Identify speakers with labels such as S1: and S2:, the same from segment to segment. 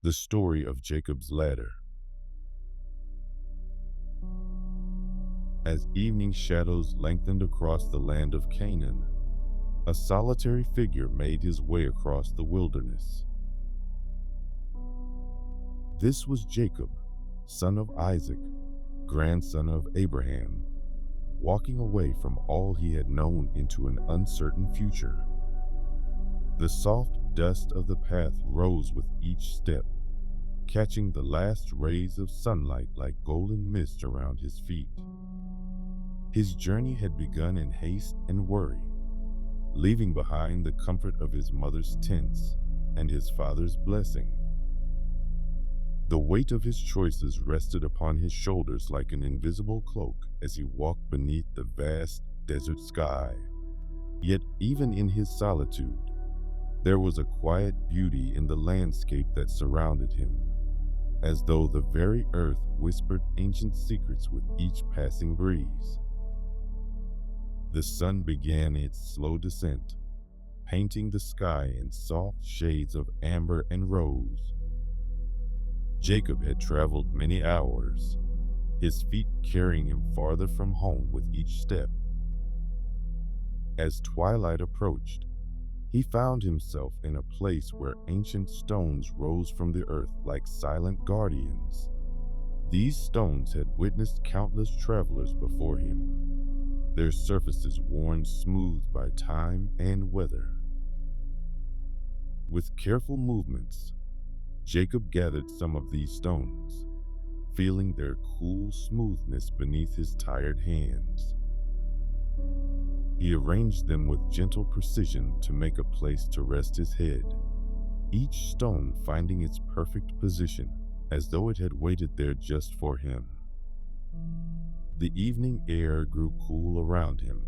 S1: The story of Jacob's ladder. As evening shadows lengthened across the land of Canaan, a solitary figure made his way across the wilderness. This was Jacob, son of Isaac, grandson of Abraham, walking away from all he had known into an uncertain future. The soft dust of the path rose with each step, catching the last rays of sunlight like golden mist around his feet. His journey had begun in haste and worry, leaving behind the comfort of his mother's tents and his father's blessing. The weight of his choices rested upon his shoulders like an invisible cloak as he walked beneath the vast desert sky. Yet even in his solitude, there was a quiet beauty in the landscape that surrounded him, as though the very earth whispered ancient secrets with each passing breeze. The sun began its slow descent, painting the sky in soft shades of amber and rose. Jacob had traveled many hours, his feet carrying him farther from home with each step. As twilight approached, he found himself in a place where ancient stones rose from the earth like silent guardians. These stones had witnessed countless travelers before him, their surfaces worn smooth by time and weather. With careful movements, Jacob gathered some of these stones, feeling their cool smoothness beneath his tired hands. He arranged them with gentle precision to make a place to rest his head, each stone finding its perfect position as though it had waited there just for him. The evening air grew cool around him,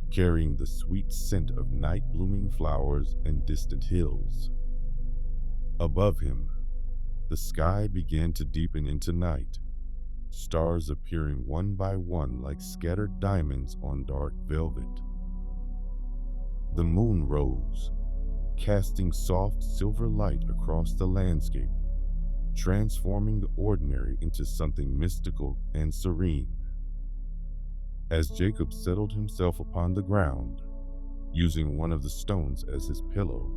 S1: carrying the sweet scent of night-blooming flowers and distant hills. Above him, the sky began to deepen into night, stars appearing one by one like scattered diamonds on dark velvet. The moon rose, casting soft silver light across the landscape, transforming the ordinary into something mystical and serene. As Jacob settled himself upon the ground, using one of the stones as his pillow,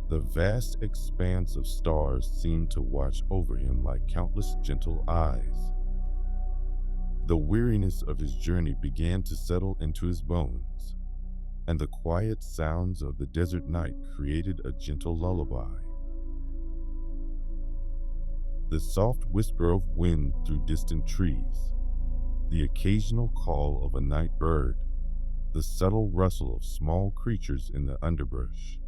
S1: the vast expanse of stars seemed to watch over him like countless gentle eyes. The weariness of his journey began to settle into his bones, and the quiet sounds of the desert night created a gentle lullaby. The soft whisper of wind through distant trees, the occasional call of a night bird, the subtle rustle of small creatures in the underbrush,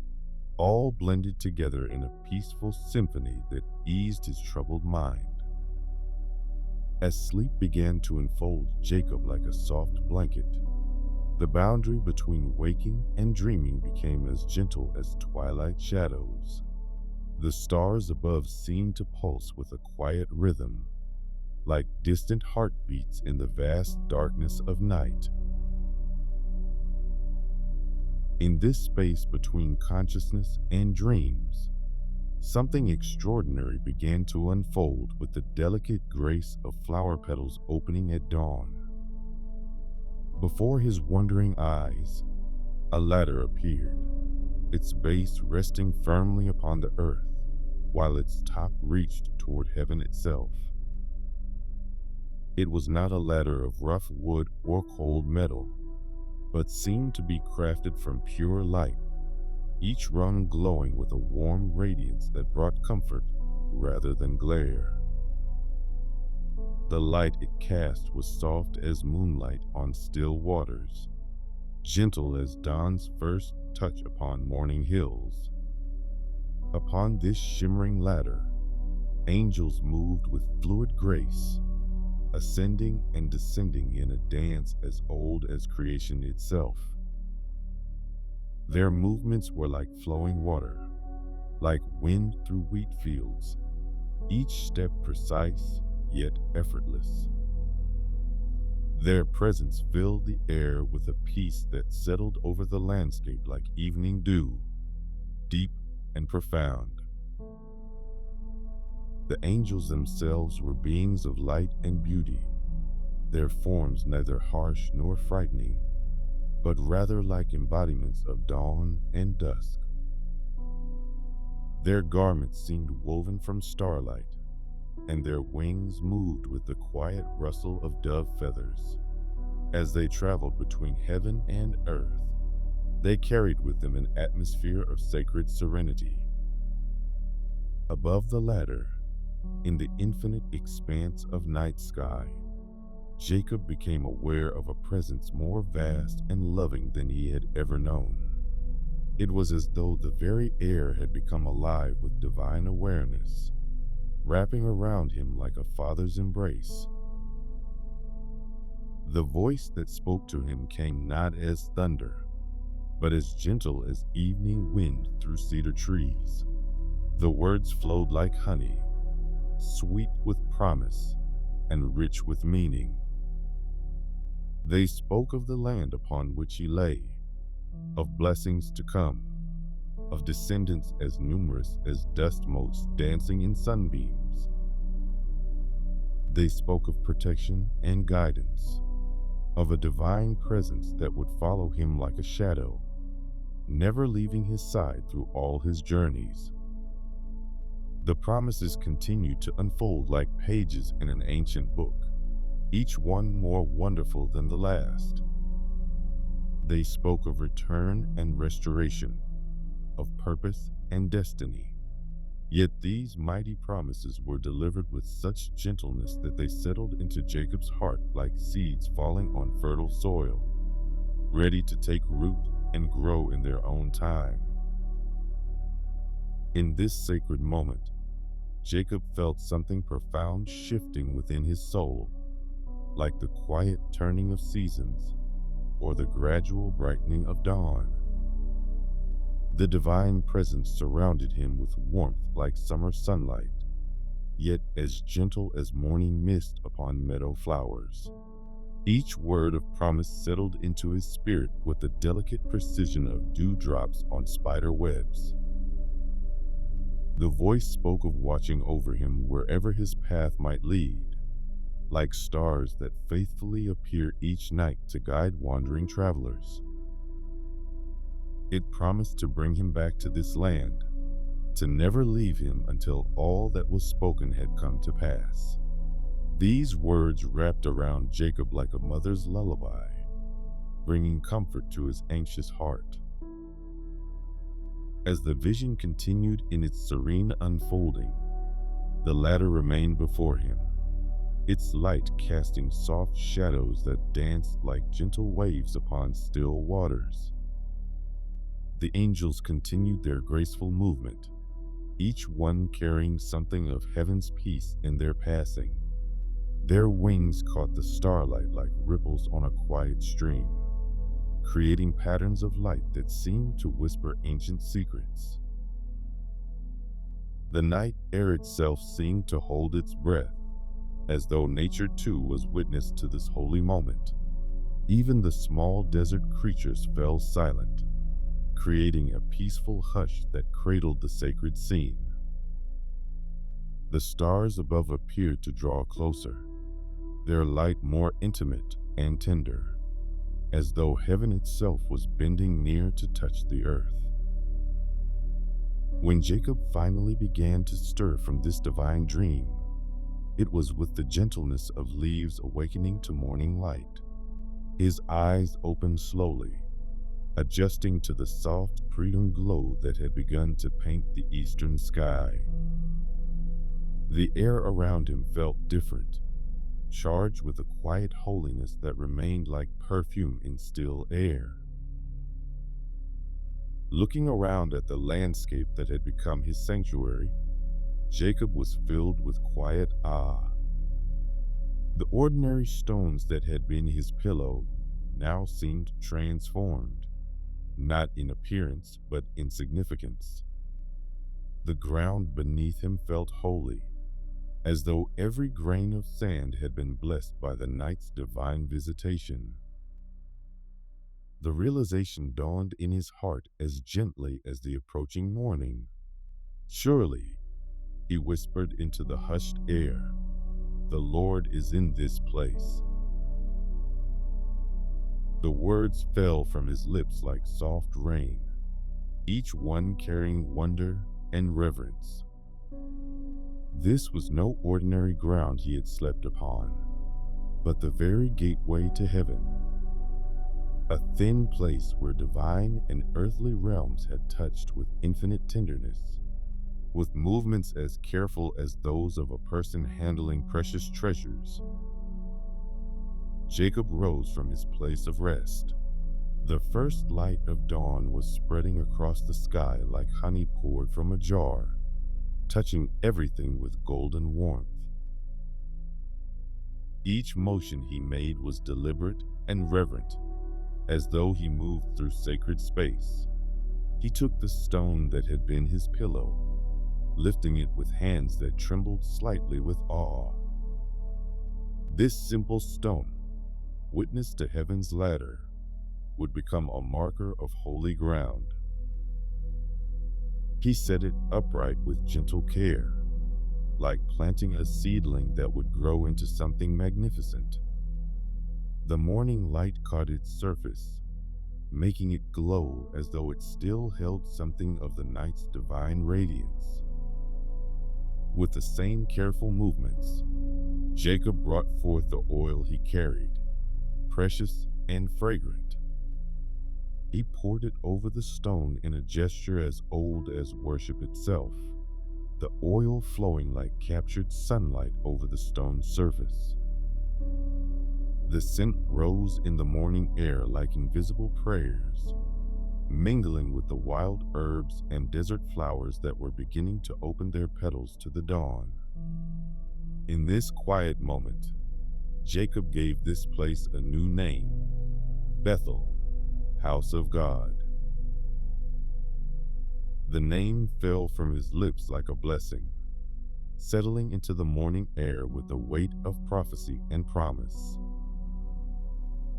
S1: all blended together in a peaceful symphony that eased his troubled mind. As sleep began to enfold Jacob like a soft blanket, the boundary between waking and dreaming became as gentle as twilight shadows. The stars above seemed to pulse with a quiet rhythm, like distant heartbeats in the vast darkness of night. In this space between consciousness and dreams, something extraordinary began to unfold with the delicate grace of flower petals opening at dawn. Before his wondering eyes, a ladder appeared, its base resting firmly upon the earth, while its top reached toward heaven itself. It was not a ladder of rough wood or cold metal, but seemed to be crafted from pure light, each rung glowing with a warm radiance that brought comfort rather than glare. The light it cast was soft as moonlight on still waters, gentle as dawn's first touch upon morning hills. Upon this shimmering ladder, angels moved with fluid grace, ascending and descending in a dance as old as creation itself. Their movements were like flowing water, like wind through wheat fields, each step precise yet effortless. Their presence filled the air with a peace that settled over the landscape like evening dew, deep and profound. The angels themselves were beings of light and beauty, their forms neither harsh nor frightening, but rather like embodiments of dawn and dusk. Their garments seemed woven from starlight, and their wings moved with the quiet rustle of dove feathers. As they traveled between heaven and earth, they carried with them an atmosphere of sacred serenity. Above the latter, in the infinite expanse of night sky, Jacob became aware of a presence more vast and loving than he had ever known. It was as though the very air had become alive with divine awareness, wrapping around him like a father's embrace. The voice that spoke to him came not as thunder, but as gentle as evening wind through cedar trees. The words flowed like honey, sweet with promise and rich with meaning. They spoke of the land upon which he lay, of blessings to come, of descendants as numerous as dust motes dancing in sunbeams. They spoke of protection and guidance, of a divine presence that would follow him like a shadow, never leaving his side through all his journeys. The promises continued to unfold like pages in an ancient book, each one more wonderful than the last. They spoke of return and restoration, of purpose and destiny. Yet these mighty promises were delivered with such gentleness that they settled into Jacob's heart like seeds falling on fertile soil, ready to take root and grow in their own time. In this sacred moment, Jacob felt something profound shifting within his soul, like the quiet turning of seasons or the gradual brightening of dawn. The divine presence surrounded him with warmth like summer sunlight, yet as gentle as morning mist upon meadow flowers. Each word of promise settled into his spirit with the delicate precision of dewdrops on spider webs. The voice spoke of watching over him wherever his path might lead, like stars that faithfully appear each night to guide wandering travelers. It promised to bring him back to this land, to never leave him until all that was spoken had come to pass. These words wrapped around Jacob like a mother's lullaby, bringing comfort to his anxious heart. As the vision continued in its serene unfolding, the ladder remained before him, its light casting soft shadows that danced like gentle waves upon still waters. The angels continued their graceful movement, each one carrying something of heaven's peace in their passing. Their wings caught the starlight like ripples on a quiet stream, creating patterns of light that seemed to whisper ancient secrets. The night air itself seemed to hold its breath, as though nature too was witness to this holy moment. Even the small desert creatures fell silent, creating a peaceful hush that cradled the sacred scene. The stars above appeared to draw closer, their light more intimate and tender, as though heaven itself was bending near to touch the earth. When Jacob finally began to stir from this divine dream, it was with the gentleness of leaves awakening to morning light. His eyes opened slowly, adjusting to the soft pre-dawn glow that had begun to paint the eastern sky. The air around him felt different, charged with a quiet holiness that remained like perfume in still air. Looking around at the landscape that had become his sanctuary, Jacob was filled with quiet awe. The ordinary stones that had been his pillow now seemed transformed, not in appearance but in significance. The ground beneath him felt holy, as though every grain of sand had been blessed by the night's divine visitation. The realization dawned in his heart as gently as the approaching morning. Surely, He whispered into the hushed air, "The Lord is in this place." The words fell from his lips like soft rain, each one carrying wonder and reverence. This was no ordinary ground he had slept upon, but the very gateway to heaven, a thin place where divine and earthly realms had touched with infinite tenderness. With movements as careful as those of a person handling precious treasures, Jacob rose from his place of rest. The first light of dawn was spreading across the sky like honey poured from a jar, touching everything with golden warmth. Each motion he made was deliberate and reverent, as though he moved through sacred space. He took the stone that had been his pillow, lifting it with hands that trembled slightly with awe. This simple stone, witness to heaven's ladder, would become a marker of holy ground. He set it upright with gentle care, like planting a seedling that would grow into something magnificent. The morning light caught its surface, making it glow as though it still held something of the night's divine radiance. With the same careful movements, Jacob brought forth the oil he carried, precious and fragrant. He poured it over the stone in a gesture as old as worship itself, the oil flowing like captured sunlight over the stone's surface. The scent rose in the morning air like invisible prayers, mingling with the wild herbs and desert flowers that were beginning to open their petals to the dawn. In this quiet moment, Jacob gave this place a new name: Bethel, House of God. The name fell from his lips like a blessing, settling into the morning air with the weight of prophecy and promise.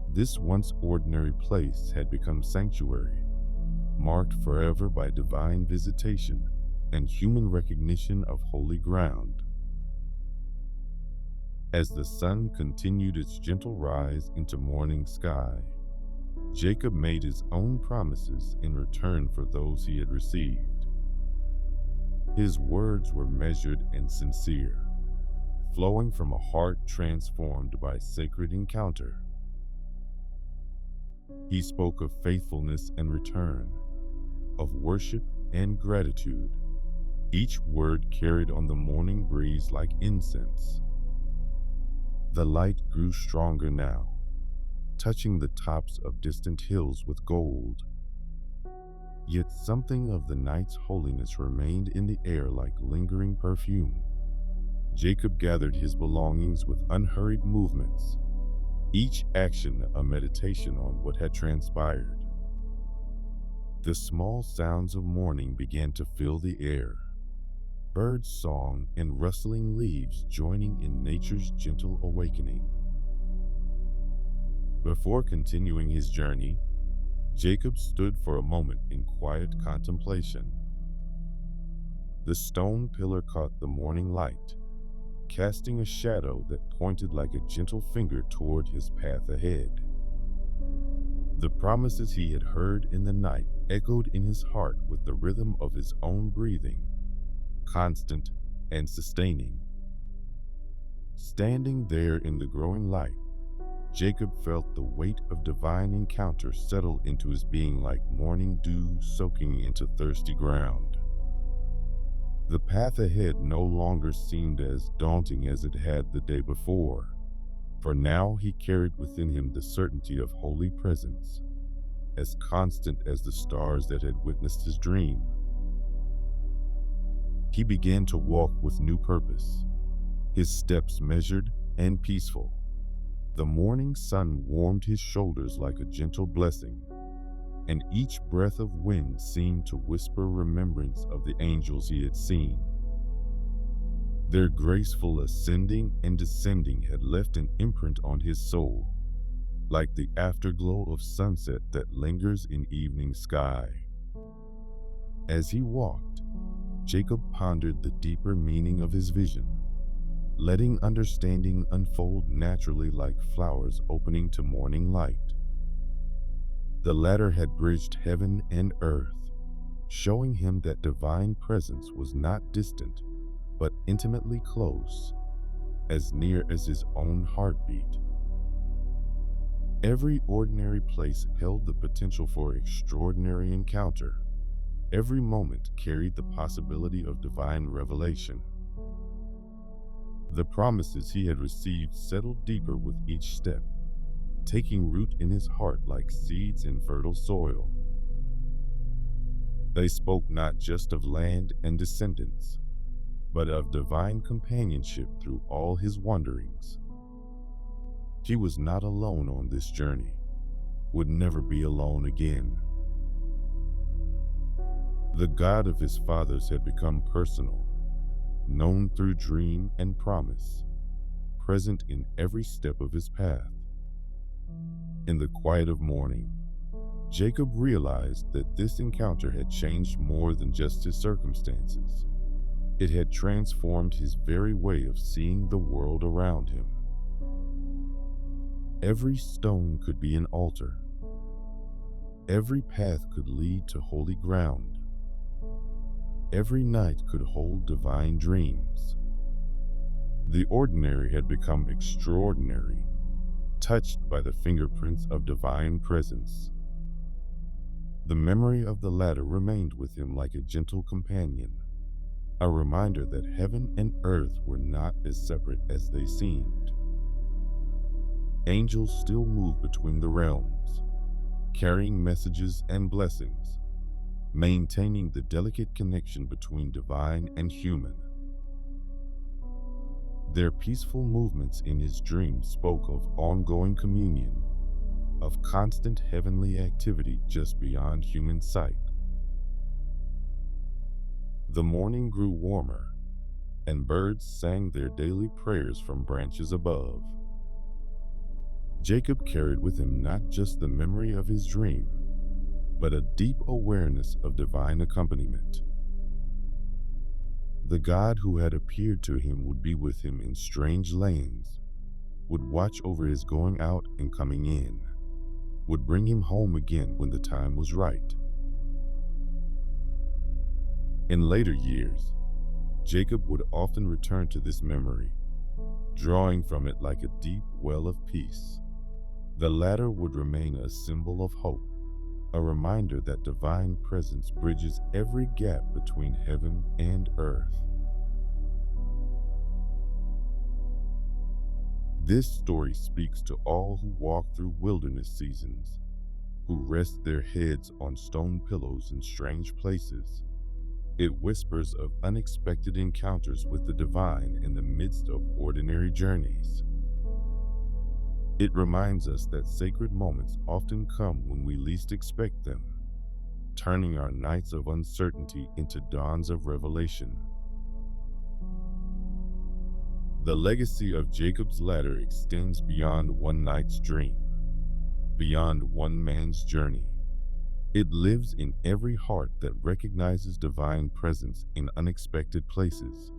S1: This once ordinary place had become sanctuary, marked forever by divine visitation and human recognition of holy ground. As the sun continued its gentle rise into morning sky, Jacob made his own promises in return for those he had received. His words were measured and sincere, flowing from a heart transformed by sacred encounter. He spoke of faithfulness and return, of worship and gratitude, each word carried on the morning breeze like incense. The light grew stronger now, touching the tops of distant hills with gold. Yet something of the night's holiness remained in the air like lingering perfume. Jacob gathered his belongings with unhurried movements, each action a meditation on what had transpired. The small sounds of morning began to fill the air, birds' song and rustling leaves joining in nature's gentle awakening. Before continuing his journey, Jacob stood for a moment in quiet contemplation. The stone pillar caught the morning light, casting a shadow that pointed like a gentle finger toward his path ahead. The promises he had heard in the night echoed in his heart with the rhythm of his own breathing, constant and sustaining. Standing there in the growing light, Jacob felt the weight of divine encounter settle into his being like morning dew soaking into thirsty ground. The path ahead no longer seemed as daunting as it had the day before, for now he carried within him the certainty of holy presence, as constant as the stars that had witnessed his dream. He began to walk with new purpose, his steps measured and peaceful. The morning sun warmed his shoulders like a gentle blessing, and each breath of wind seemed to whisper remembrance of the angels he had seen. Their graceful ascending and descending had left an imprint on his soul, like the afterglow of sunset that lingers in evening sky. As he walked, Jacob pondered the deeper meaning of his vision, letting understanding unfold naturally like flowers opening to morning light. The ladder had bridged heaven and earth, showing him that divine presence was not distant, but intimately close, as near as his own heartbeat. Every ordinary place held the potential for extraordinary encounter. Every moment carried the possibility of divine revelation. The promises he had received settled deeper with each step, taking root in his heart like seeds in fertile soil. They spoke not just of land and descendants, but of divine companionship through all his wanderings. He was not alone on this journey, would never be alone again. The God of his fathers had become personal, known through dream and promise, present in every step of his path. In the quiet of morning, Jacob realized that this encounter had changed more than just his circumstances. It had transformed his very way of seeing the world around him. Every stone could be an altar. Every path could lead to holy ground. Every night could hold divine dreams. The ordinary had become extraordinary, touched by the fingerprints of divine presence. The memory of the ladder remained with him like a gentle companion, a reminder that heaven and earth were not as separate as they seemed. Angels still move between the realms, carrying messages and blessings, maintaining the delicate connection between divine and human. Their peaceful movements in his dreams spoke of ongoing communion, of constant heavenly activity just beyond human sight. The morning grew warmer, and birds sang their daily prayers from branches above. Jacob carried with him not just the memory of his dream, but a deep awareness of divine accompaniment. The God who had appeared to him would be with him in strange lands, would watch over his going out and coming in, would bring him home again when the time was right. In later years, Jacob would often return to this memory, drawing from it like a deep well of peace. The ladder would remain a symbol of hope, a reminder that divine presence bridges every gap between heaven and earth. This story speaks to all who walk through wilderness seasons, who rest their heads on stone pillows in strange places. It whispers of unexpected encounters with the divine in the midst of ordinary journeys. It reminds us that sacred moments often come when we least expect them, turning our nights of uncertainty into dawns of revelation. The legacy of Jacob's ladder extends beyond one night's dream, beyond one man's journey. It lives in every heart that recognizes divine presence in unexpected places,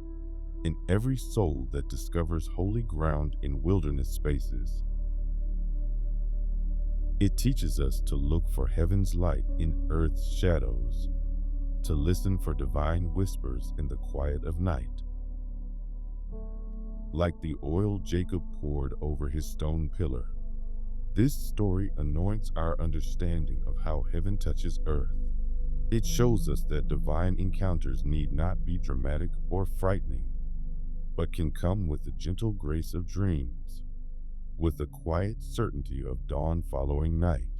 S1: in every soul that discovers holy ground in wilderness spaces. It teaches us to look for heaven's light in earth's shadows, to listen for divine whispers in the quiet of night. Like the oil Jacob poured over his stone pillar, this story anoints our understanding of how heaven touches earth. It shows us that divine encounters need not be dramatic or frightening, but can come with the gentle grace of dreams, with the quiet certainty of dawn following night.